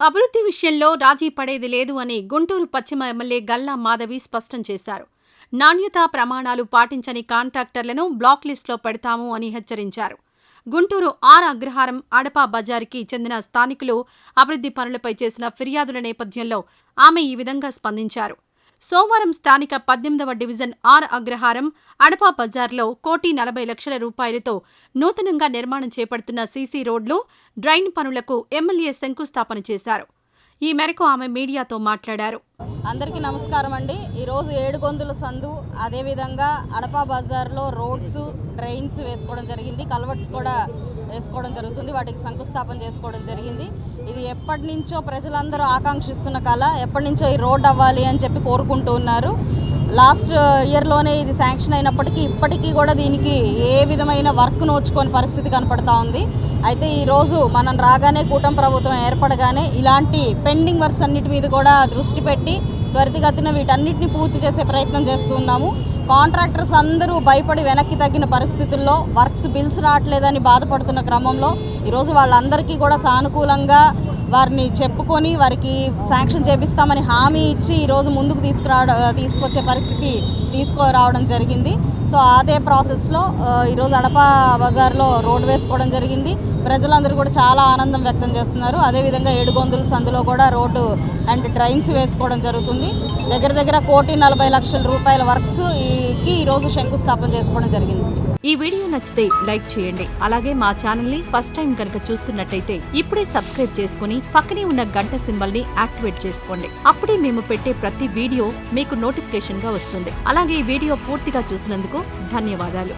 అభివృద్ధి విషయంలో రాజీ పడేది లేదు అని గుంటూరు పశ్చిమ ఎమ్మెల్యే గల్లా మాధవి స్పష్టం చేశారు. నాణ్యతా ప్రమాణాలు పాటించని కాంట్రాక్టర్లను బ్లాక్ లిస్టులో పెడతాము అని హెచ్చరించారు. గుంటూరు ఆర్ అగ్రహారం అడపా బజారుకి చెందిన స్థానికులు అభివృద్ధి పనులపై చేసిన ఫిర్యాదుల నేపథ్యంలో ఆమె ఈ విధంగా స్పందించారు. సోమవారం స్థానిక 18వ డివిజన్ ఆర్ అగ్రహారం అడపా బజార్లో 1,40,00,000 రూపాయలతో నూతనంగా నిర్మాణం చేపడుతున్న సీసీ రోడ్లు, డ్రైన్ పనులకు ఎమ్మెల్యే శంకుస్థాపన చేశారు. ఈ మేరకు ఆమె మీడియాతో మాట్లాడారు. అందరికీ నమస్కారం అండి. ఈరోజు ఏడుగొందుల సందు, అదేవిధంగా అడపా బజార్లో రోడ్స్, డ్రైన్స్ వేసుకోవడం జరిగింది. కల్వర్ట్స్ కూడా వేసుకోవడం జరుగుతుంది. వాటికి శంకుస్థాపన చేసుకోవడం జరిగింది. ఇది ఎప్పటి నుంచో ప్రజలందరూ ఆకాంక్షిస్తున్న కళ. ఎప్పటి నుంచో ఈ రోడ్ అవ్వాలి అని చెప్పి కోరుకుంటూ ఉన్నారు. లాస్ట్ ఇయర్లోనే ఇది శాంక్షన్ అయినప్పటికీ ఇప్పటికీ కూడా దీనికి ఏ విధమైన వర్క్ నోచుకోని పరిస్థితి కనపడతా ఉంది. అయితే ఈరోజు మనం రాగానే కూటమి ప్రభుత్వం ఏర్పడగానే ఇలాంటి పెండింగ్ వర్క్స్ అన్నిటి మీద కూడా దృష్టి పెట్టి త్వరితగతిన వీటన్నిటిని పూర్తి చేసే ప్రయత్నం చేస్తున్నాము. కాంట్రాక్టర్స్ అందరూ భయపడి వెనక్కి తగ్గిన పరిస్థితుల్లో వర్క్స్ బిల్స్ రావట్లేదని బాధపడుతున్న క్రమంలో ఈరోజు వాళ్ళందరికీ కూడా సానుకూలంగా వారిని చెప్పుకొని వారికి శాంక్షన్ చేపిస్తామని హామీ ఇచ్చి ఈరోజు ముందుకు తీసుకొచ్చే పరిస్థితి తీసుకురావడం జరిగింది. సో అదే ప్రాసెస్లో ఈరోజు అడపా బజార్లో రోడ్డు వేసుకోవడం జరిగింది. ప్రజలందరూ కూడా చాలా ఆనందం వ్యక్తం చేస్తున్నారు. అదేవిధంగా ఏడుగొందుల సందులో కూడా రోడ్డు అండ్ డ్రైన్స్ వేసుకోవడం జరుగుతుంది. దగ్గర 1,40,00,000 రూపాయల వర్క్స్ ఈరోజు శంకుస్థాపన చేసుకోవడం జరిగింది. ఈ వీడియో నచ్చితే లైక్ చేయండి. అలాగే మా ఛానల్ ని ఫస్ట్ టైం కనుక చూస్తున్నట్టయితే ఇప్పుడే సబ్స్క్రైబ్ చేసుకుని పక్కనే ఉన్న గంట సింబల్ ని యాక్టివేట్ చేసుకోండి. అప్పుడే మేము పెట్టే ప్రతి వీడియో మీకు నోటిఫికేషన్ గా వస్తుంది. అలాగే ఈ వీడియో పూర్తిగా చూసినందుకు ధన్యవాదాలు.